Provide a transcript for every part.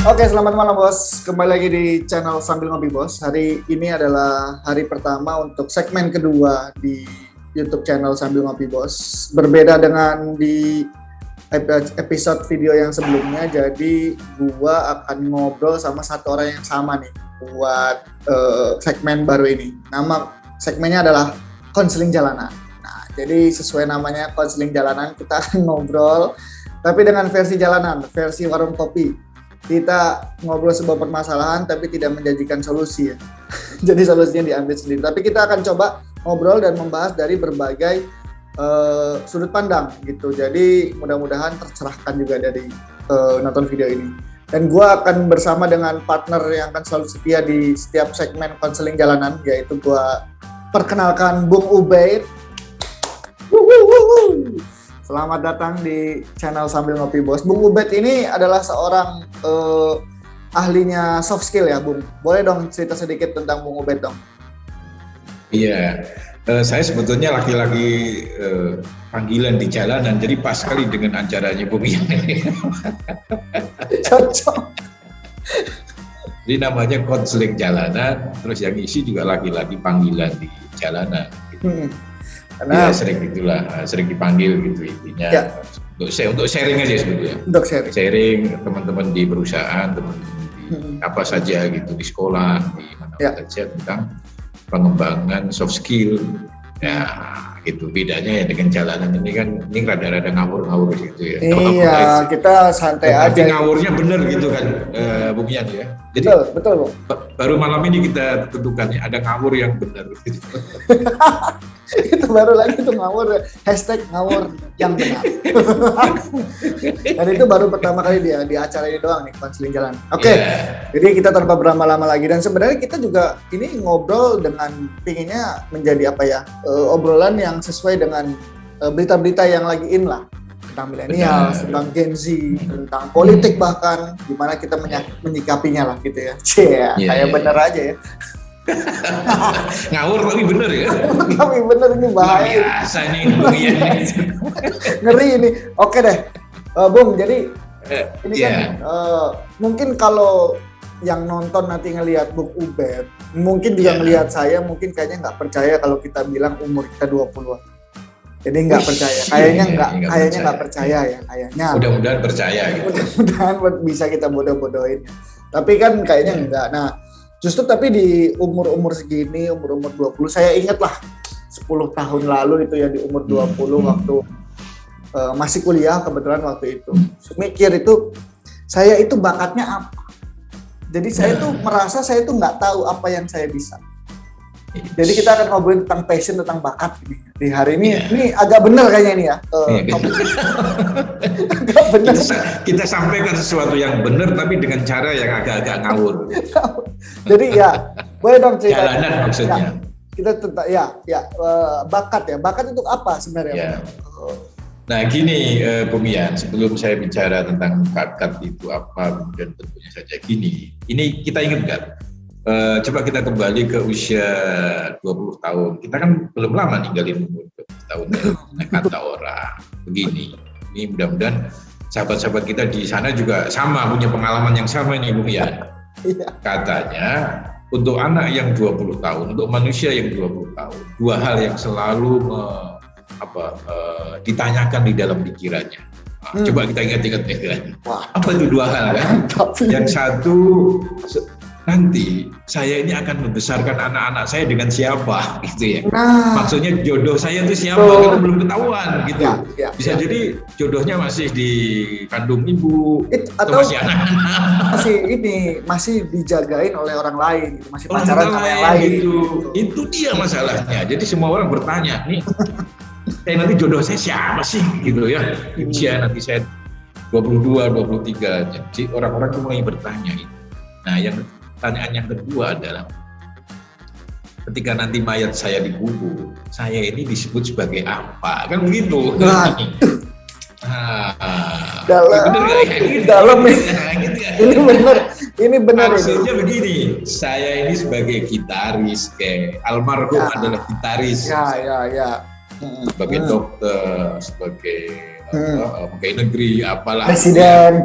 Oke, selamat malam bos. Kembali lagi di channel Sambil Ngopi Bos. Hari ini adalah hari pertama untuk segmen kedua di YouTube channel Sambil Ngopi Bos. Berbeda dengan di episode video yang sebelumnya, jadi gua akan ngobrol sama satu orang yang sama nih buat segmen baru ini. Nama segmennya adalah konseling jalanan. Nah, jadi sesuai namanya konseling jalanan, kita akan ngobrol tapi dengan versi jalanan, versi warung kopi. Kita ngobrol sebuah permasalahan tapi tidak menjanjikan solusi ya. Jadi solusinya diambil sendiri. Tapi kita akan coba ngobrol dan membahas dari berbagai sudut pandang gitu. Jadi mudah-mudahan tercerahkan juga dari nonton video ini. Dan gue akan bersama dengan partner yang akan selalu setia di setiap segmen konseling jalanan, yaitu gue perkenalkan Bung Ubaid. Selamat datang di channel Sambil Ngopi Bos. Bung Ubaid ini adalah seorang ahlinya soft skill ya, Bung. Boleh dong cerita sedikit tentang Bung Ubaid dong? Iya, saya sebetulnya laki-laki panggilan di jalanan, jadi pas sekali dengan acaranya Bung Ian ini. Cocok. Jadi namanya konseling jalanan, terus yang isi juga laki-laki panggilan di jalanan. Gitu. Karena ya sering dipanggil gitu intinya. Ya. Untuk sharing aja sebetulnya. Untuk sharing teman-teman di perusahaan, teman-teman di apa saja gitu, di sekolah, di mana saja tentang pengembangan soft skill. Ya gitu, bedanya ya dengan jalanan ini kan, ini rada-rada ngawur-ngawur gitu ya. Iya, kita santai aja. Tapi ngawurnya bener gitu kan, Bung Ian ya. Jadi betul. Baru malam ini kita tentukan ada ngawur yang benar gitu. Itu baru lagi tuh ngawur, hashtag ngawur yang benar. Dan itu baru pertama kali dia di acara ini doang nih, konseling jalan. Oke. Jadi kita tanpa berlama-lama lagi, dan sebenarnya kita juga ini ngobrol dengan pinginnya menjadi apa ya, obrolan yang sesuai dengan berita-berita yang lagi in lah, tentang milenial, tentang Gen Z, tentang politik bahkan, gimana kita menyikapinya lah gitu ya. Kayak bener aja ya. Ngawur tapi bener ya. Tapi bener, ini bahaya. Biasa nih Bung Ian. Ngeri ini. Oke deh, Bung. Jadi ini kan mungkin kalau yang nonton nanti ngelihat Bung Ubaid, mungkin juga ngelihat saya, mungkin kayaknya nggak percaya kalau kita bilang umur kita 20-an. Jadi nggak percaya. Kayaknya nggak percaya ya. Kayaknya. Mudah-mudahan percaya gitu. Mudah-mudahan bisa kita bodoh-bodohin. Tapi kan kayaknya enggak. Nah, justru tapi di umur-umur segini, umur-umur 20, saya ingat lah 10 tahun lalu itu ya, di umur 20 waktu masih kuliah kebetulan waktu itu. Mikir itu, saya itu bakatnya apa? Jadi saya tuh merasa saya tuh nggak tahu apa yang saya bisa. Jadi kita akan ngobrolin tentang passion, tentang bakat ini. Di hari ini, ini agak benar kayaknya ini ya. Agak benar. Kita sampaikan sesuatu yang benar tapi dengan cara yang agak-agak ngawur. Jadi ya, boleh dong cerita. Jalanan maksudnya. Ya, kita tentang bakat ya. Bakat itu apa sebenarnya? Ya. Nah gini Bung Ian, sebelum saya bicara tentang bakat itu apa, dan tentunya saja gini. Ini kita ingat nggak? Coba kita kembali ke usia 20 tahun. Kita kan belum lama ninggalin umur 20 tahun. Kata orang begini. Ini mudah-mudahan sahabat-sahabat kita di sana juga sama, punya pengalaman yang sama ini Bung Ian. Katanya untuk anak yang 20 tahun, untuk manusia yang 20 tahun, dua hal yang selalu ditanyakan di dalam pikirannya. Coba kita ingat-ingat ya. Apa itu dua hal kan? Yang satu, nanti saya ini akan membesarkan anak-anak saya dengan siapa gitu ya. Maksudnya jodoh saya itu siapa, karena belum ketahuan gitu. Bisa jadi jodohnya masih di kandung ibu atau masih anak-anak. Masih dijagain oleh orang lain gitu, masih pacaran sama yang lain gitu. Itu dia masalahnya. Jadi semua orang bertanya, nih nanti jodoh saya siapa sih gitu ya. Usia nanti saya 22, 23. Jadi orang-orang itu mulai bertanya. Nah, yang pertanyaan yang kedua adalah, ketika nanti mayat saya dikubur, saya ini disebut sebagai apa? Kan begitu. Dalam ini benar. Maksudnya begini, saya ini sebagai gitaris, almarhum adalah gitaris. Sebagai dokter, sebagai pegawai negeri, apalah. Presiden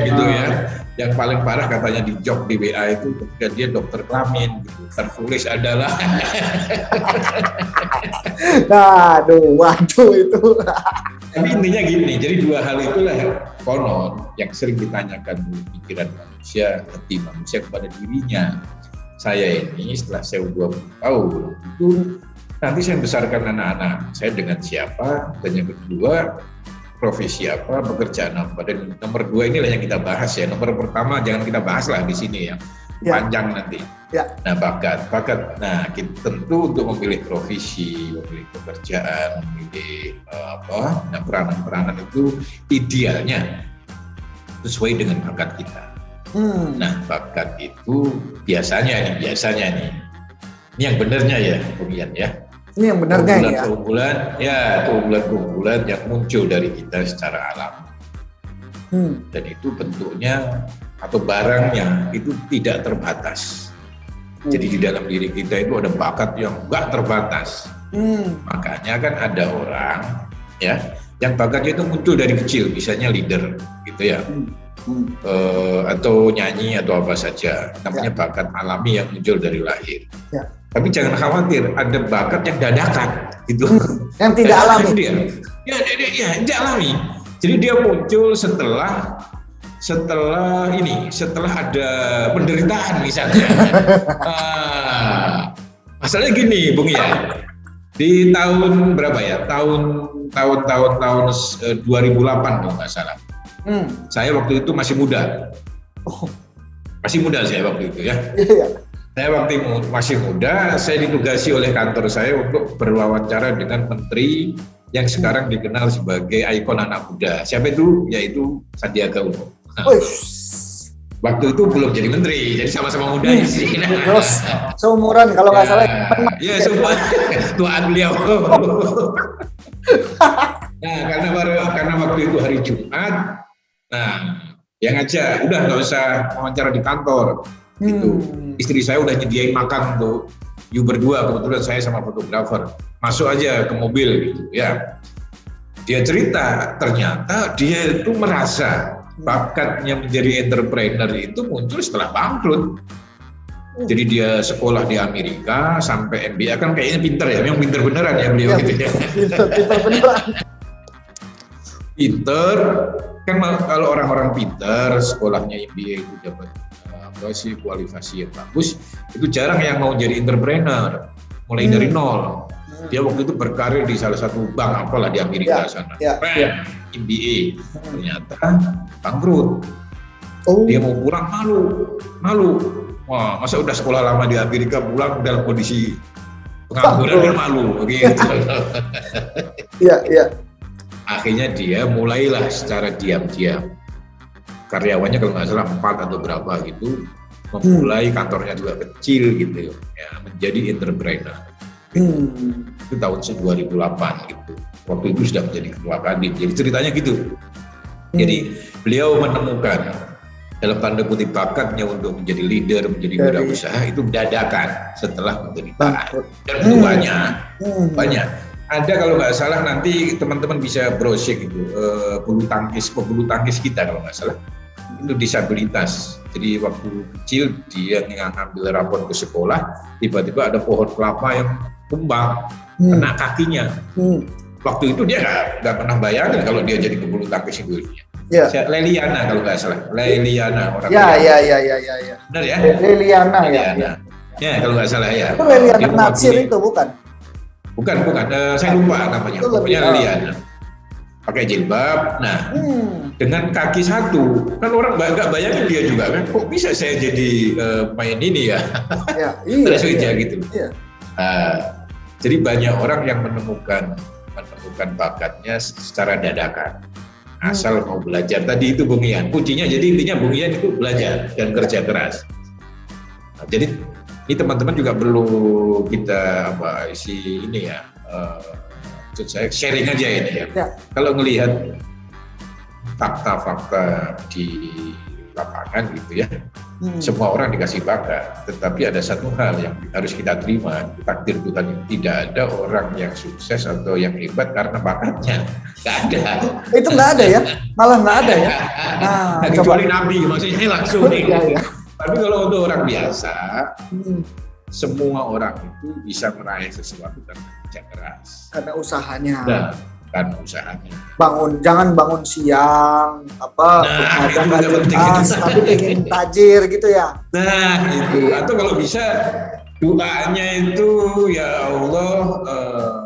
gitu ya. Yang paling parah katanya di job di WA itu ketika dia dokter kelamin gitu. Tertulis adalah Aduh, waduh itu. tapi intinya gini, jadi dua hal itulah konon yang sering ditanyakan di pikiran manusia, hati manusia kepada dirinya. Saya ini setelah saya 20 tahun itu nanti saya membesarkan anak-anak saya dengan siapa, dan yang kedua profesi apa, pekerjaan apa, dan nomor dua inilah yang kita bahas ya. Nomor pertama jangan kita bahas lah di sini ya, panjang nanti. Nah bakat. Nah kita tentu untuk memilih profesi, memilih pekerjaan, memilih nah peranan itu idealnya sesuai dengan bakat kita. Nah bakat itu biasanya nih, ini yang benernya ya, Bumian ya. Ini yang benarnya ya. Keunggulan yang muncul dari kita secara alami. Dan itu bentuknya atau barangnya itu tidak terbatas. Jadi di dalam diri kita itu ada bakat yang nggak terbatas. Makanya kan ada orang ya yang bakatnya itu muncul dari kecil, misalnya leader gitu ya. Atau nyanyi atau apa saja, namanya bakat alami yang muncul dari lahir. Tapi jangan khawatir, ada bakat yang dadakan gitu. Yang tidak alami. Dia tidak alami. Jadi dia muncul setelah ada penderitaan misalnya. Masalahnya gini, Bung ya. Di tahun berapa ya? Tahun 2008 kalau nggak salah. Saya waktu itu masih muda. Masih muda saya waktu itu ya. Saya waktu masih muda, saya ditugasi oleh kantor saya untuk berwawancara dengan menteri yang sekarang dikenal sebagai ikon anak muda. Siapa itu? Yaitu Sandiaga Uno. Waktu itu belum jadi menteri, jadi sama-sama muda sih. Terus seumuran kalau nggak salah. Iya, semua tuaan beliau. Nah, karena waktu itu hari Jumat, nah yang aja udah nggak usah wawancara di kantor. Gitu. Istri saya udah nyediain makan untuk you berdua, kebetulan saya sama fotografer. Masuk aja ke mobil gitu ya. Dia cerita, ternyata dia itu merasa bakatnya menjadi entrepreneur itu muncul setelah bangkrut. Jadi dia sekolah di Amerika sampai MBA, kan kayaknya pinter ya, memang pinter beneran ya beliau gitu ya. Pinter beneran. Pinter, kan kalau orang-orang pinter sekolahnya MBA itu dapat kualifikasi yang bagus, itu jarang yang mau jadi entrepreneur mulai dari nol. Dia waktu itu berkarir di salah satu bank apalah di Amerika sana, MBA, ternyata bangkrut. Dia mau pulang malu. Wah, masa udah sekolah lama di Amerika pulang dalam kondisi pengangguran, dia malu begitu. Akhirnya dia mulailah secara diam-diam. Karyawannya kalau nggak salah 4 atau berapa gitu, memulai kantornya juga kecil gitu ya, menjadi entrepreneur. Itu tahun 2008 gitu. Waktu itu sudah menjadi ketua kadin. Jadi ceritanya gitu. Jadi beliau menemukan dalam tanda kutip bakatnya untuk menjadi leader, menjadi wirausaha itu dadakan setelah penderitaan. Dan itu banyak. Ada kalau nggak salah nanti teman-teman bisa browsing gitu, bulu tangkis kita kalau nggak salah. Itu disabilitas. Jadi waktu kecil dia ngambil rapor ke sekolah, tiba-tiba ada pohon kelapa yang tumbang, kena kakinya. Waktu itu dia nggak pernah bayangin kalau dia jadi pebulu tangkis itu. Leliana kalau nggak salah, Leliana orang. Ya. Benar ya? Leliana. Ya kalau nggak salah ya. Itu Leliana Natsir itu bukan? Bukan. Saya lupa namanya. Pokoknya Leliana. Pakai jilbab, nah dengan kaki satu, kan orang nggak bayangin dia juga kan, kok bisa saya jadi main ini ya, gitu. Jadi banyak orang yang menemukan bakatnya secara dadakan, asal mau belajar. Tadi itu Bung Ian, kuncinya jadi intinya Bung Ian itu belajar dan kerja keras. Nah, jadi ini teman-teman juga perlu kita isi ini ya. Saya sharing aja ini ya. Kalau ngelihat fakta-fakta di lapangan gitu ya, Semua orang dikasih bakat, tetapi ada satu hal yang harus kita terima, takdir Tuhan, tidak ada orang yang sukses atau yang hebat karena bakatnya. Nggak ada. Itu nggak ada ya? Malah nggak ada ya? Nah, kecuali Nabi, maksudnya langsung nih. Ya. Tapi kalau untuk orang biasa, semua orang itu bisa meraih sesuatu karena kerja keras. Karena usahanya. Nah, karena usahanya. Jangan bangun siang, tapi pengen tajir gitu ya. Nah, itu. Atau kalau bisa doanya itu, ya Allah,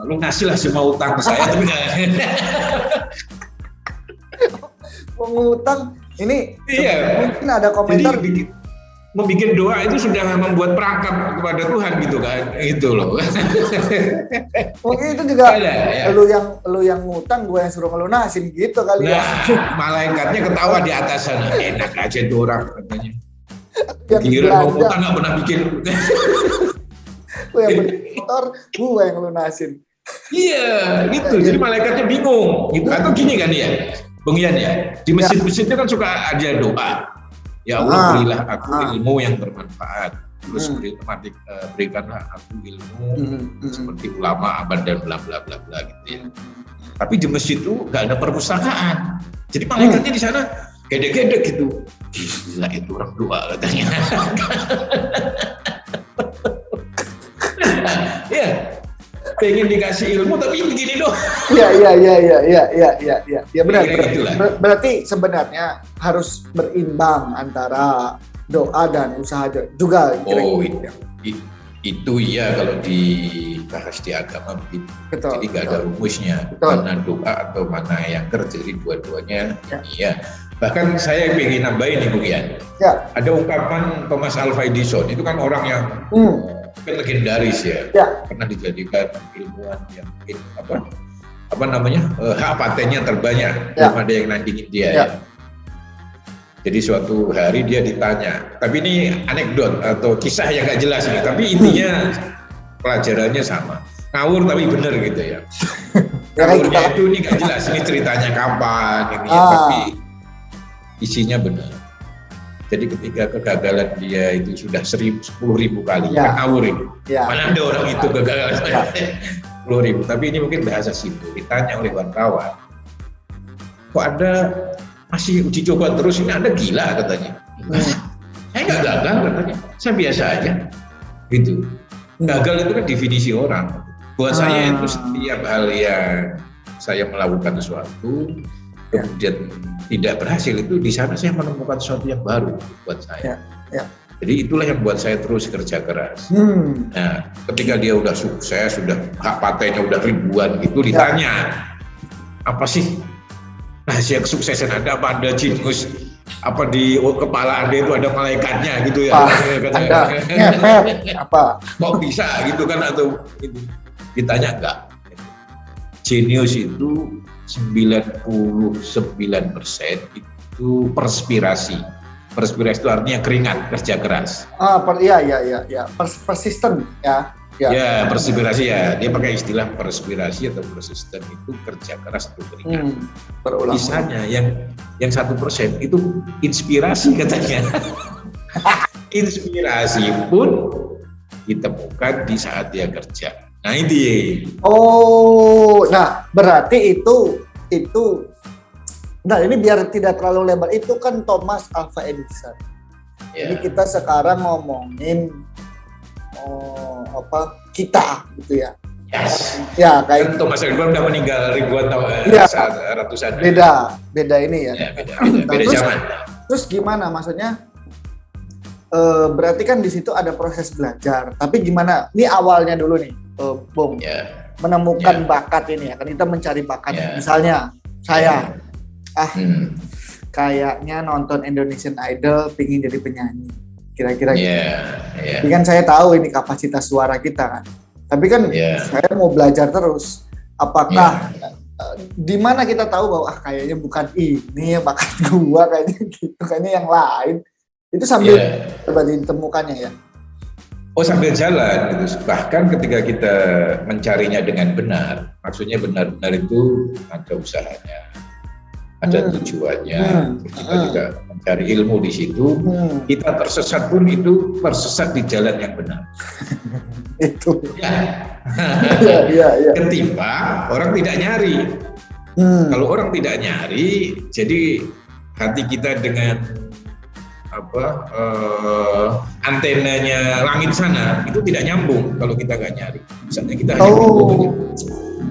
lunasilah semua utang saya. Tapi mengutang ini iya. Mungkin ada komentar. Jadi, membuat doa itu sudah membuat perangkap kepada Tuhan gitu kan, itu loh. Mungkin itu juga ya. lu yang ngutang, gue yang suruh ngelunasin gitu kali ya. Malaikatnya ketawa di atas sana, enak aja tuh orang katanya. Yang mau ngutang nggak pernah bikin. Gue yang bermotor, gue yang ngelunasin. Iya, gitu. Jadi malaikatnya bingung. Gitu. Atau gini kan ya, Bung Ian ya, di masjid-masjid itu kan suka ada doa. Ya Allah, berilah aku ilmu yang bermanfaat. Terus berikanlah aku ilmu seperti ulama abad dan bla bla bla bla gitu ya. Tapi di masjid itu nggak ada perpustakaan. Jadi malaikatnya di sana gede-gede gitu. Gila, itu orang doa katanya. Ya, pengen dikasih ilmu tapi begini doang. Iya. Ya benar. Berarti sebenarnya harus berimbang antara doa dan usaha juga. Itu ya kalau dibahas di agama begitu. Jadi nggak ada rumusnya. Mana doa atau mana yang kerja, jadi dua-duanya. Iya. Bahkan saya ingin nambahin nih Bung Ian. Ya. Ada ungkapan Thomas Alva Edison, itu kan orang yang legendaris ya. Pernah dijadikan ilmuwan yang hak patennya terbanyak, belum ada yang nandingin dia ya. Jadi suatu hari dia ditanya, tapi ini anekdot atau kisah yang nggak jelas nih, tapi intinya pelajarannya sama, ngawur tapi bener gitu ya. Ngawurnya itu ini nggak jelas, ini ceritanya kapan ini ya, tapi isinya benar. Jadi ketika kegagalan dia itu sudah 10.000 kali, kan ngawur itu. Mana ada orang itu kegagalan 10.000, tapi ini mungkin bahasa simpel. Ditanya oleh wartawan, kok Anda masih uji coba terus, ini Anda gila katanya. Saya nggak gagal katanya, saya biasa aja. Gitu. Gagal itu kan definisi orang. Buat saya itu setiap hal yang saya melakukan sesuatu, kemudian tidak berhasil, itu di sana saya menemukan sesuatu yang baru buat saya. Jadi itulah yang buat saya terus kerja keras. Nah, ketika dia udah sukses, sudah hak patennya udah ribuan gitu, ditanya apa sih rahasia kesuksesan Anda? Apa ada jenius? Apa di kepala Anda itu ada malaikatnya gitu ya? Ada ngepet apa? Kok bisa gitu kan? Atau gitu. Ditanya enggak? Jenius itu 99% itu perspirasi. Perspirasi itu artinya keringat, kerja keras. Iya. Persisten ya. Ya, perspirasi ya. Dia pakai istilah perspirasi atau persisten, itu kerja keras atau keringat. Sisanya yang 1% itu inspirasi katanya. Inspirasi pun ditemukan di saat dia kerja. Nah itu. Nah berarti itu. Nah ini biar tidak terlalu lebar, itu kan Thomas Alva Edison. Jadi kita sekarang ngomongin kita gitu ya. Yes. Ya kayak Thomas Edison udah meninggal ribuan tahun, ratusan. Beda ini ya. Beda zaman. Terus gimana maksudnya? Berarti kan di situ ada proses belajar. Tapi gimana? Ini awalnya dulu nih, Bung. Menemukan bakat ini ya. Kan kita mencari bakat. Misalnya saya kayaknya nonton Indonesian Idol pingin jadi penyanyi. Kira-kira gitu. Tapi kan saya tahu ini kapasitas suara kita kan. Tapi kan saya mau belajar terus. Apakah di mana kita tahu bahwa kayaknya bukan ini bakat gua, kayaknya gitu, kayaknya yang lain. Itu sambil ditemukannya ya. Sambil jalan gitu. Bahkan ketika kita mencarinya dengan benar, maksudnya benar-benar itu ada usahanya, ada tujuannya, kita juga mencari ilmu di situ, kita tersesat pun itu tersesat di jalan yang benar. Itu. Ya. Iya. Ketimbang orang tidak nyari. Kalau orang tidak nyari, jadi hati kita dengan antenanya langit sana itu tidak nyambung kalau kita nggak nyari. Misalnya kita hanya bingung,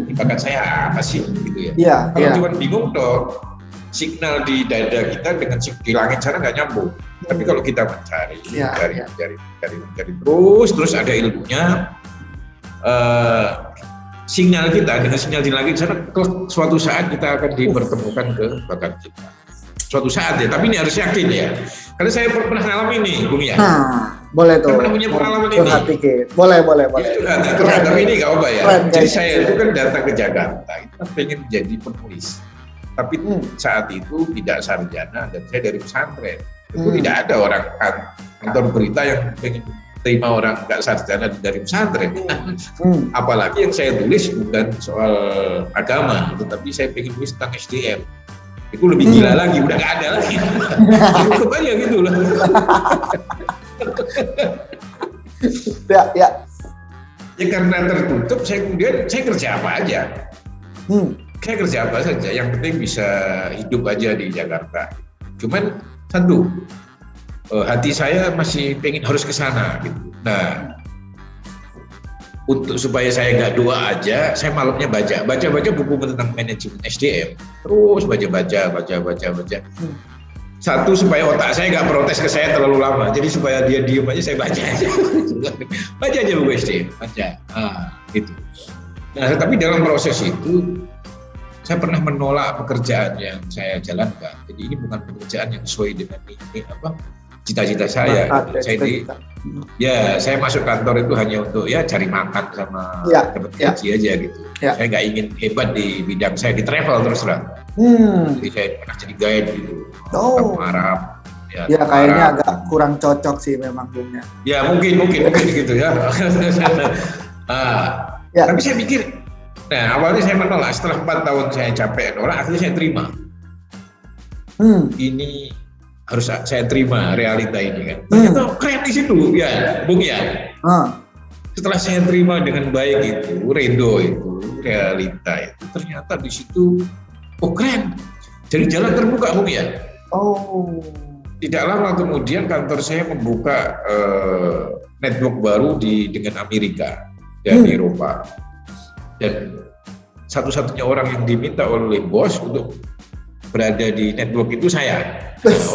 ini bakat saya apa sih, gitu ya. Kalau cuma bingung toh, signal di dada kita dengan di langit sana nggak nyambung. Tapi kalau kita mencari, mencari terus ada ilmunya. Sinyal kita dengan sinyal di langit sana, suatu saat kita akan dipertemukan ke bakat kita. Suatu saat ya, tapi ini harus yakin ya. Karena saya pernah ngalamin nih, Bung ya. Boleh tuh. Saya pernah punya pengalaman ini. Boleh. Tapi ini nggak apa ya. Jadi saya itu kan datang ke Jakarta, itu kan pengen jadi penulis. Tapi saat itu tidak sarjana dan saya dari pesantren. Itu tidak ada orang kantor berita yang pengen terima orang nggak sarjana dari pesantren. Apalagi yang saya tulis bukan soal agama, tetapi saya pengen tulis tentang SDM. Itu lebih gila lagi, udah nggak ada lagi. Cukup aja gitu loh. Ya karena tertutup, saya kerja apa aja. Saya kerja apa saja, yang penting bisa hidup aja di Jakarta. Cuman satu, hati saya masih pengen harus ke sana gitu. Nah, untuk supaya saya nggak doa aja, saya malamnya baca buku tentang manajemen SDM, terus baca. Satu, supaya otak saya nggak protes ke saya terlalu lama, jadi supaya dia diem aja, saya baca aja. Baca aja buku SDM, gitu. Nah, tapi dalam proses itu saya pernah menolak pekerjaan yang saya jalankan. Jadi ini bukan pekerjaan yang sesuai dengan cita-cita saya. Saya masuk kantor itu hanya untuk cari makan sama dapat gaji aja gitu. Saya nggak ingin hebat di bidang saya, di travel terus terang. Jadi saya pernah jadi guide gitu. Kampung Arab. Kayaknya agak kurang cocok sih memang Bungnya. Ya mungkin gitu ya. Tapi saya pikir, awalnya saya menolak. Setelah 4 tahun saya capek nolak, akhirnya saya terima. Ini harus saya terima realita ini kan. Ternyata keren di situ ya, Bung ya. Setelah saya terima dengan baik itu, ridho itu, realita itu, ternyata di situ, keren. Jadi jalan terbuka, Bung ya. Tidak lama kemudian kantor saya membuka network baru dengan Amerika dan Eropa. Dan satu-satunya orang yang diminta oleh bos untuk berada di network itu saya.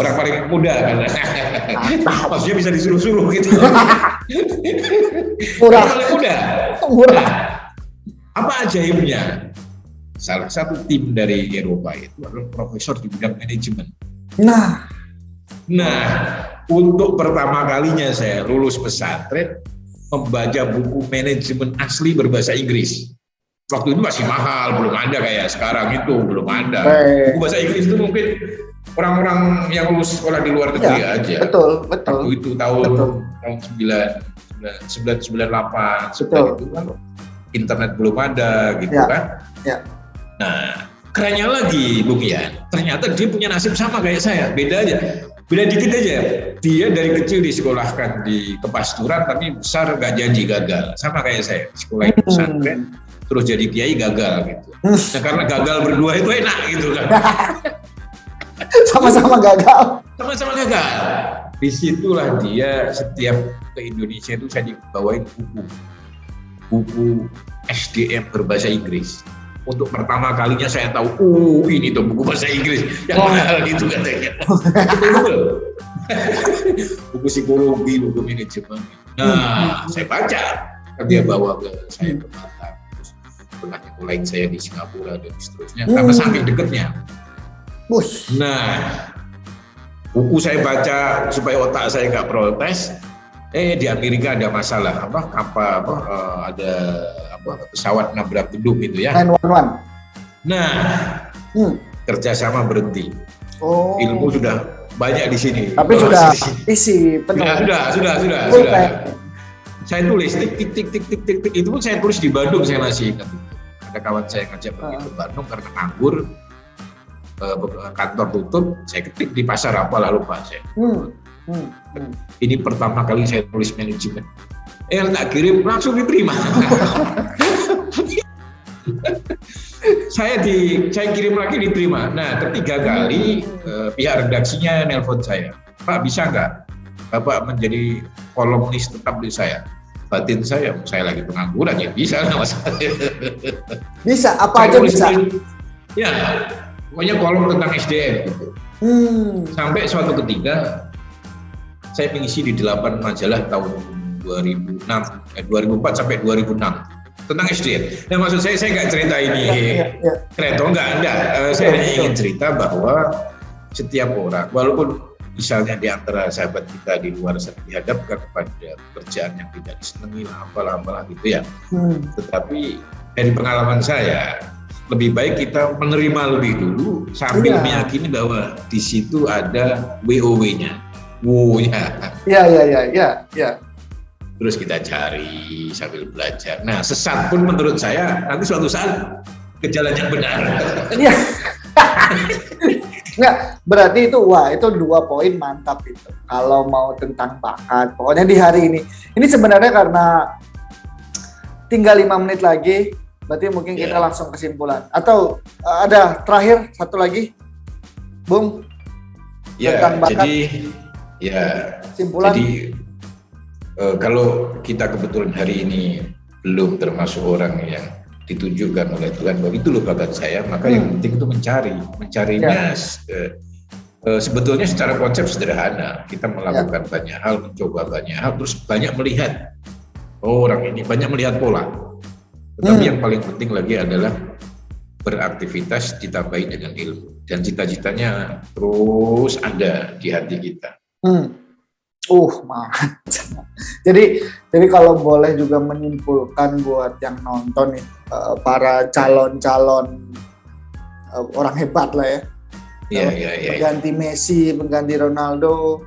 Orang paling muda kan. Maksudnya bisa disuruh-suruh gitu. Murah. Paling muda. Murah. Apa ajaibnya? Salah satu tim dari Eropa itu adalah profesor di bidang manajemen. Nah, untuk pertama kalinya saya lulus pesantren membaca buku manajemen asli berbahasa Inggris. Waktu itu masih mahal, belum ada kayak sekarang itu, belum ada. Buku bahasa Inggris itu mungkin orang-orang yang lulus sekolah di luar negeri aja. Betul. Waktu itu tahun 1998, setelah itu kan internet belum ada gitu kan. Nah, kerennya lagi Bung Ian, ternyata dia punya nasib sama kayak saya, beda dikit aja. Dia dari kecil disekolahkan di kepasturan, tapi besar nggak jadi, gagal. Sama kayak saya, sekolah di pesantren, terus jadi kiai gagal gitu. Nah, karena gagal berdua itu enak gitu kan. Sama-sama gagal. Disitulah dia setiap ke Indonesia itu saya dibawain buku SDM berbahasa Inggris. Untuk pertama kalinya saya tahu, ini tuh buku bahasa Inggris yang mahal gitu katanya. Buku psikologi, buku manajemen. Nah, saya baca. Dia bawa ke saya ke Batam. Terus pernah lain saya di Singapura dan seterusnya. Karena saking dekatnya. Nah, buku saya baca supaya otak saya nggak protes. Di Amerika ada masalah ada pesawat nabrak gedung itu ya. 911. Nah, kerjasama berhenti. Ilmu sudah banyak di sini. Tapi sudah isi penuh. Sudah. Saya tulis tik itu pun saya tulis di Bandung, saya masih ingat. Ada kawan saya ngajak pergi ke Bandung karena nganggur. kantor tutup, saya ketik di pasar apalah lupa saya. Ini pertama kali saya tulis manajemen. Tak kirim langsung diterima. saya kirim lagi diterima. Nah, ketiga kali pihak redaksinya nelpon saya, Pak bisa nggak Bapak menjadi kolumnis tetap di saya? Batin saya lagi pengangguran ya bisa nggak Mas? Bisa, apa aja bisa? Ya, pokoknya kolom tentang SDM gitu. Sampai suatu ketika saya mengisi di 8 majalah tahun 2004 sampai 2006 tentang SDM. Nah maksud saya nggak cerita ini kreator enggak. Saya hanya ingin cerita bahwa setiap orang, walaupun misalnya di antara sahabat kita di luar sana dihadapkan pada pekerjaan yang tidak disenangi apalah gitu ya. Tetapi dari pengalaman saya, lebih baik kita menerima lebih dulu sambil meyakini bahwa di situ ada WOW-nya. Iya. Terus kita cari sambil belajar. Nah, sesat pun menurut saya nanti suatu saat ke jalan yang benar. Iya. Nggak, berarti itu itu 2 poin mantap itu. Kalau mau tentang bakat, pokoknya di hari ini sebenarnya karena tinggal 5 menit lagi, berarti mungkin kita langsung kesimpulan. Atau ada terakhir satu lagi, Bung, tentang bakat. Kesimpulan. Jadi kalau kita kebetulan hari ini belum termasuk orang yang ditunjukkan oleh Tuhan bahwa itu loh bakat saya, maka yang penting itu mencarinya sebetulnya secara konsep sederhana. Kita melakukan banyak hal, mencoba banyak hal, terus banyak melihat orang ini, banyak melihat pola. Tetapi yang paling penting lagi adalah beraktivitas ditambahi dengan ilmu, dan cita-citanya terus ada di hati kita. Mantap. Jadi kalau boleh juga menyimpulkan buat yang nonton nih, para calon-calon orang hebat lah ya. Mengganti Messi, mengganti Ronaldo.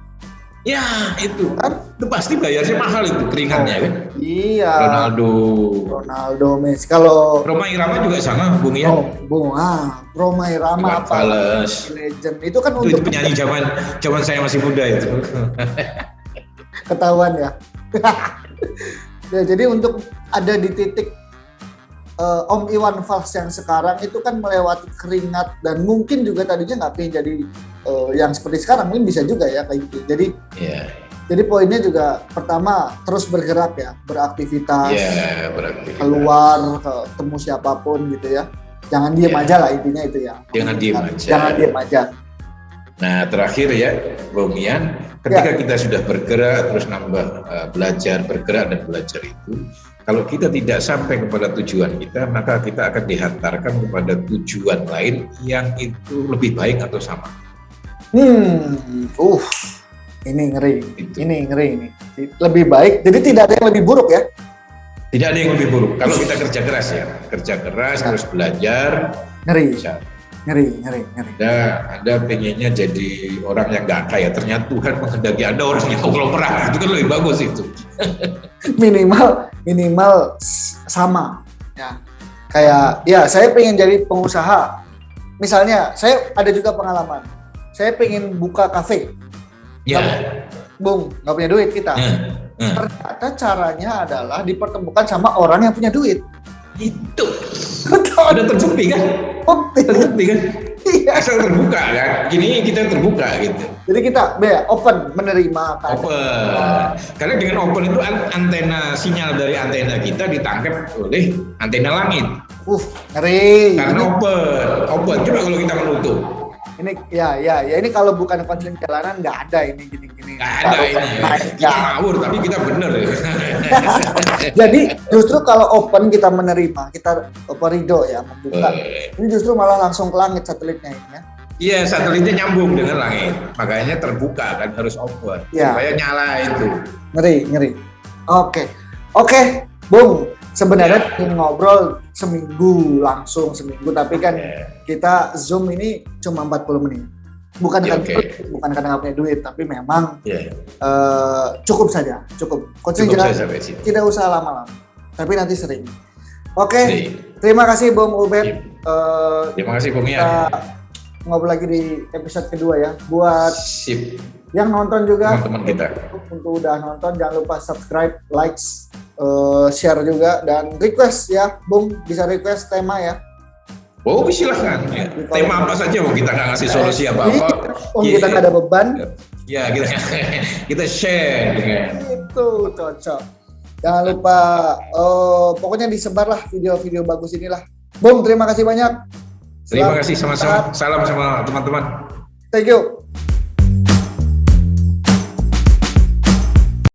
Ya itu kan, itu pasti bayarnya mahal itu keringatnya kan. Iya. Ronaldo, Messi. Kalau Roma Irama juga sama, Bung ya. Roma Irama legend itu kan itu penyanyi zaman saya masih muda itu. Ketahuan ya. Ya, jadi untuk ada di titik Om Iwan Fals yang sekarang itu kan melewati keringat, dan mungkin juga tadinya nggak pengen jadi yang seperti sekarang, mungkin bisa juga ya kayak gitu. Jadi poinnya juga pertama terus bergerak ya, beraktivitas, keluar, ketemu siapapun gitu ya. Jangan diem aja lah, intinya itu ya. Jangan diem aja. Nah terakhir ya, Bung Ian, ketika kita sudah bergerak terus nambah bergerak dan belajar itu, kalau kita tidak sampai kepada tujuan kita, maka kita akan dihantarkan kepada tujuan lain yang itu lebih baik atau sama. Ini ngeri. Lebih baik. Jadi tidak ada yang lebih buruk ya? Tidak ada yang lebih buruk. Kalau kita kerja keras, terus belajar. Ngeri. Anda pengennya jadi orang yang nggak kaya, ternyata Tuhan menghendaki Anda orang yang konglomerat, itu kan lebih bagus itu. minimal sama ya. Kayak saya pengen jadi pengusaha. Misalnya saya ada juga pengalaman. Saya pengen buka kafe. Bung, nggak punya duit kita. Ternyata caranya adalah dipertemukan sama orang yang punya duit. Itu udah terbukti kan? Terbukti kan? Iya. Asal terbuka kan? Gini kita terbuka gitu. Jadi kita open, menerima kan? Open. Karena dengan open itu antena, sinyal dari antena kita ditangkap oleh antena langit. Ngeri. Karena open. Coba kalau kita menutup. Ini ini kalau bukan konsen jalanan nggak ada ini gini-gini. Nggak ada ini. Kita ngawur tapi kita bener ya. Jadi justru kalau open kita menerima, kita ridho ya membuka. Ini justru malah langsung ke langit satelitnya ini ya. Iya, satelitnya nyambung dengan langit. Makanya terbuka kan, harus open. Supaya nyala itu. Ngeri. Oke, Bung. Sebenarnya ingin ngobrol seminggu, tapi kan kita Zoom ini cuma 40 menit. Bukan karena nggak punya duit, tapi memang cukup saja. Coaching tidak usah lama-lama, tapi nanti sering. Oke. Terima kasih Bung Ubed. Terima kasih Bung Ian. ngobrol lagi di episode kedua ya. Buat Sip, yang nonton juga, teman-teman kita. untuk udah nonton jangan lupa subscribe, likes, share juga, dan request ya, Bung, bisa request tema ya. Oh, silahkan. Ya. Tema apa saja, Bung? Kita nggak ngasih solusi apa-apa. Kita nggak ada beban. Ya, kita share dengan. Itu cocok. Jangan lupa, pokoknya disebarlah video-video bagus inilah. Bung, terima kasih banyak. Terima kasih sama-sama. Salam sama teman-teman. Thank you.